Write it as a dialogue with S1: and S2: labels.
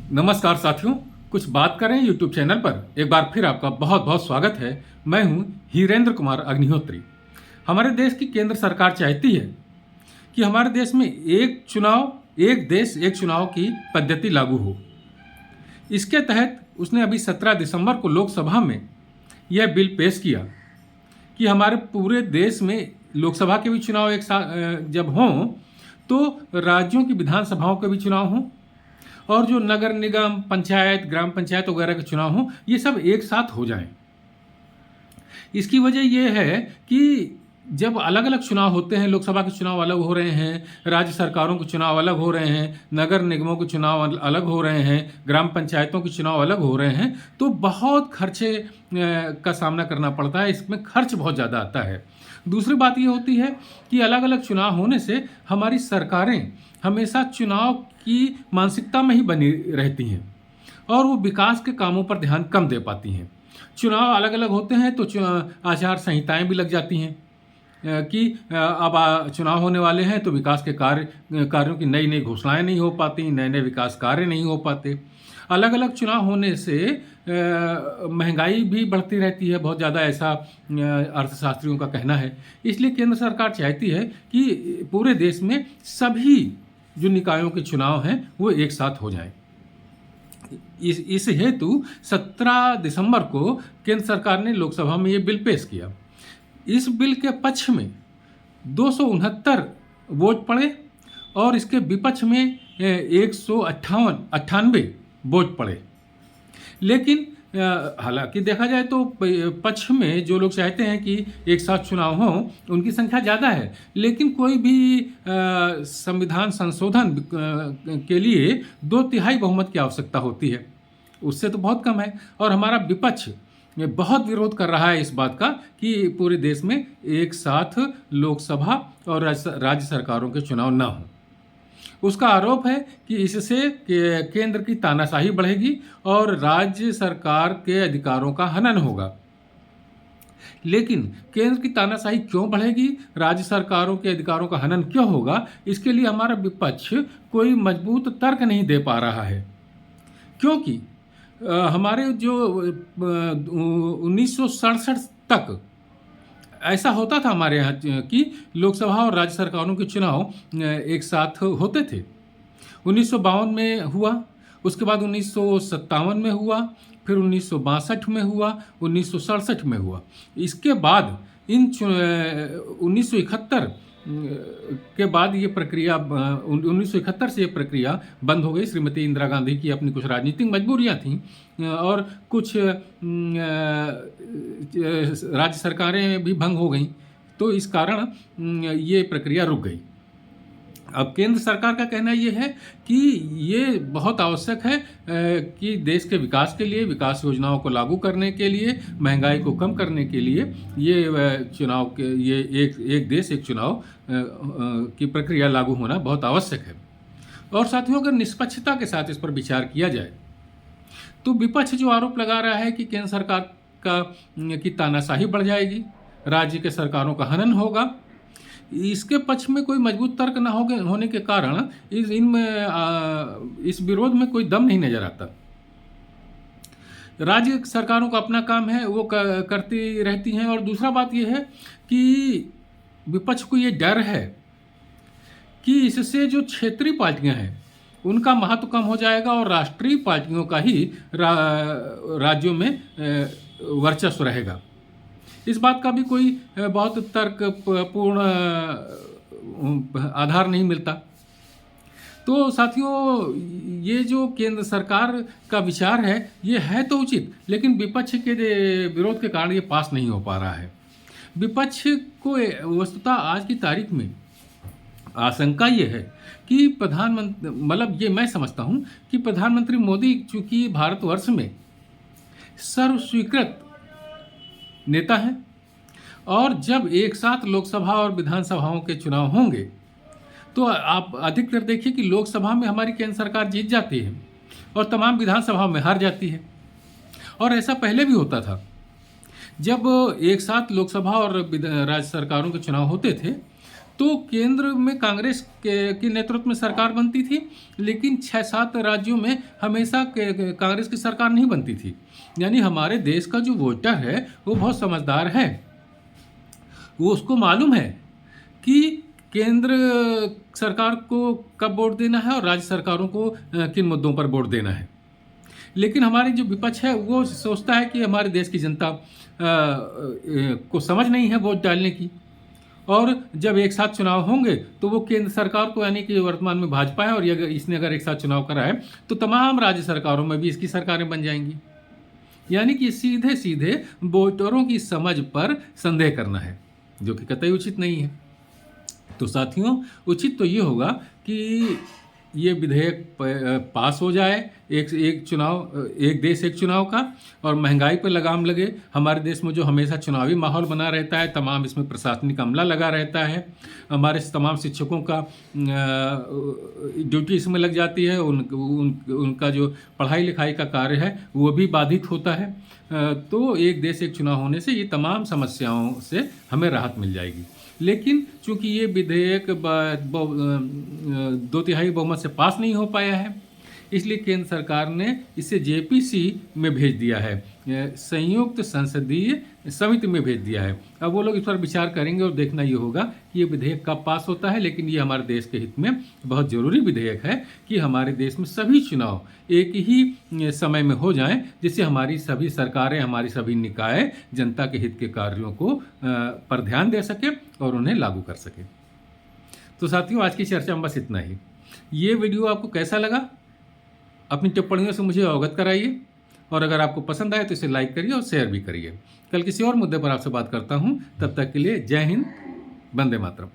S1: नमस्कार साथियों, कुछ बात करें यूट्यूब चैनल पर एक बार फिर आपका बहुत बहुत स्वागत है। मैं हूं हीरेंद्र कुमार अग्निहोत्री। हमारे देश की केंद्र सरकार चाहती है कि हमारे देश में एक देश एक चुनाव की पद्धति लागू हो। इसके तहत उसने अभी 17 दिसंबर को लोकसभा में यह बिल पेश किया कि हमारे पूरे देश में लोकसभा के भी चुनाव एक साथ जब हों तो राज्यों की विधानसभाओं के भी चुनाव हों और जो नगर निगम, पंचायत, ग्राम पंचायत वगैरह के चुनाव हों, ये सब एक साथ हो जाएं। इसकी वजह ये है कि जब अलग अलग चुनाव होते हैं, लोकसभा के चुनाव अलग हो रहे हैं, राज्य सरकारों के चुनाव अलग हो रहे हैं, नगर निगमों के चुनाव अलग हो रहे हैं, ग्राम पंचायतों के चुनाव अलग हो रहे हैं, तो बहुत खर्चे का सामना करना पड़ता है। इसमें खर्च बहुत ज़्यादा आता है। दूसरी बात ये होती है कि अलग अलग चुनाव होने से हमारी सरकारें हमेशा चुनाव की मानसिकता में ही बनी रहती हैं और वो विकास के कामों पर ध्यान कम दे पाती हैं। चुनाव अलग अलग होते हैं तो आचार संहिताएं भी लग जाती हैं कि अब चुनाव होने वाले हैं तो विकास के कार्यों की नई नई घोषणाएं नहीं हो पाती, नए नए विकास कार्य नहीं हो पाते। अलग अलग चुनाव होने से महंगाई भी बढ़ती रहती है बहुत ज़्यादा, ऐसा अर्थशास्त्रियों का कहना है। इसलिए केंद्र सरकार चाहती है कि पूरे देश में सभी जो निकायों के चुनाव हैं वो एक साथ हो जाएं। इस हेतु 17 दिसंबर को केंद्र सरकार ने लोकसभा में ये बिल पेश किया। इस बिल के पक्ष में 269 वोट पड़े और इसके विपक्ष में 198 वोट पड़े। लेकिन हालांकि देखा जाए तो पक्ष में जो लोग चाहते हैं कि एक साथ चुनाव हों उनकी संख्या ज़्यादा है, लेकिन कोई भी संविधान संशोधन के लिए 2/3 बहुमत की आवश्यकता होती है, उससे तो बहुत कम है। और हमारा विपक्ष बहुत विरोध कर रहा है इस बात का कि पूरे देश में एक साथ लोकसभा और राज्य सरकारों के चुनाव ना हों। उसका आरोप है कि इससे केंद्र की तानाशाही बढ़ेगी और राज्य सरकार के अधिकारों का हनन होगा। लेकिन केंद्र की तानाशाही क्यों बढ़ेगी, राज्य सरकारों के अधिकारों का हनन क्यों होगा, इसके लिए हमारा विपक्ष कोई मजबूत तर्क नहीं दे पा रहा है। क्योंकि हमारे जो 1967 तक ऐसा होता था हमारे यहाँ कि लोकसभा और राज्य सरकारों के चुनाव एक साथ होते थे। 1952 में हुआ, उसके बाद 1957 में हुआ, फिर 1962 में हुआ, 1967 में हुआ। इसके बाद 1971 के बाद ये प्रक्रिया 1971 से ये प्रक्रिया बंद हो गई। श्रीमती इंदिरा गांधी की अपनी कुछ राजनीतिक मजबूरियां थीं और कुछ राज्य सरकारें भी भंग हो गईं, तो इस कारण ये प्रक्रिया रुक गई। अब केंद्र सरकार का कहना ये है कि ये बहुत आवश्यक है कि देश के विकास के लिए, विकास योजनाओं को लागू करने के लिए, महंगाई को कम करने के लिए ये चुनाव के ये एक देश एक चुनाव की प्रक्रिया लागू होना बहुत आवश्यक है। और साथियों, अगर निष्पक्षता के साथ इस पर विचार किया जाए तो विपक्ष जो आरोप लगा रहा है कि केंद्र सरकार की तानाशाही बढ़ जाएगी, राज्य के सरकारों का हनन होगा, इसके पक्ष में कोई मजबूत तर्क न होने के कारण इस विरोध में कोई दम नहीं नजर आता। राज्य सरकारों का अपना काम है, वो करती रहती हैं। और दूसरा बात यह है कि विपक्ष को ये डर है कि इससे जो क्षेत्रीय पार्टियां हैं उनका महत्व कम हो जाएगा और राष्ट्रीय पार्टियों का ही राज्यों में वर्चस्व रहेगा। इस बात का भी कोई बहुत तर्कपूर्ण आधार नहीं मिलता। तो साथियों, ये जो केंद्र सरकार का विचार है ये है तो उचित, लेकिन विपक्ष के विरोध के कारण ये पास नहीं हो पा रहा है। विपक्ष को वस्तुतः आज की तारीख में आशंका ये है कि प्रधानमंत्री, मतलब ये मैं समझता हूँ कि प्रधानमंत्री मोदी चूंकि भारतवर्ष में सर्वस्वीकृत नेता हैं और जब एक साथ लोकसभा और विधानसभाओं के चुनाव होंगे तो आप अधिकतर देखिए कि लोकसभा में हमारी केंद्र सरकार जीत जाती है और तमाम विधानसभाओं में हार जाती है। और ऐसा पहले भी होता था, जब एक साथ लोकसभा और राज्य सरकारों के चुनाव होते थे तो केंद्र में कांग्रेस के नेतृत्व में सरकार बनती थी, लेकिन 6-7 राज्यों में हमेशा कांग्रेस की सरकार नहीं बनती थी। यानी हमारे देश का जो वोटर है वो बहुत समझदार है, वो उसको मालूम है कि केंद्र सरकार को कब वोट देना है और राज्य सरकारों को किन मुद्दों पर वोट देना है। लेकिन हमारी जो विपक्ष है वो सोचता है कि हमारे देश की जनता को समझ नहीं है वोट डालने की, और जब एक साथ चुनाव होंगे तो वो केंद्र सरकार को, यानी कि वर्तमान में भाजपा है, और ये इसने अगर एक साथ चुनाव कराए तो तमाम राज्य सरकारों में भी इसकी सरकारें बन जाएंगी। यानी कि सीधे सीधे वोटरों की समझ पर संदेह करना है, जो कि कतई उचित नहीं है। तो साथियों, उचित तो ये होगा कि ये विधेयक पास हो जाए, एक चुनाव, एक देश एक चुनाव का, और महंगाई पर लगाम लगे। हमारे देश में जो हमेशा चुनावी माहौल बना रहता है, तमाम इसमें प्रशासनिक अमला लगा रहता है, हमारे तमाम शिक्षकों का ड्यूटी इसमें लग जाती है, उनका जो पढ़ाई लिखाई का कार्य है वो भी बाधित होता है। तो एक देश एक चुनाव होने से ये तमाम समस्याओं से हमें राहत मिल जाएगी। लेकिन चूंकि ये विधेयक 2/3 बहुमत से पास नहीं हो पाया है, इसलिए केंद्र सरकार ने इसे जेपीसी में भेज दिया है, संयुक्त संसदीय समिति में भेज दिया है। अब वो लोग इस पर विचार करेंगे और देखना ये होगा कि ये विधेयक कब पास होता है। लेकिन ये हमारे देश के हित में बहुत ज़रूरी विधेयक है कि हमारे देश में सभी चुनाव एक ही समय में हो जाएं, जिससे हमारी सभी सरकारें, हमारी सभी निकाय जनता के हित के कार्यों को पर ध्यान दे सके और उन्हें लागू कर सके। तो साथियों, आज की चर्चा में बस इतना ही। ये वीडियो आपको कैसा लगा, अपनी टिप्पणियों से मुझे अवगत कराइए, और अगर आपको पसंद आए तो इसे लाइक करिए और शेयर भी करिए। कल किसी और मुद्दे पर आपसे बात करता हूँ, तब तक के लिए जय हिंद, वंदे मातरम।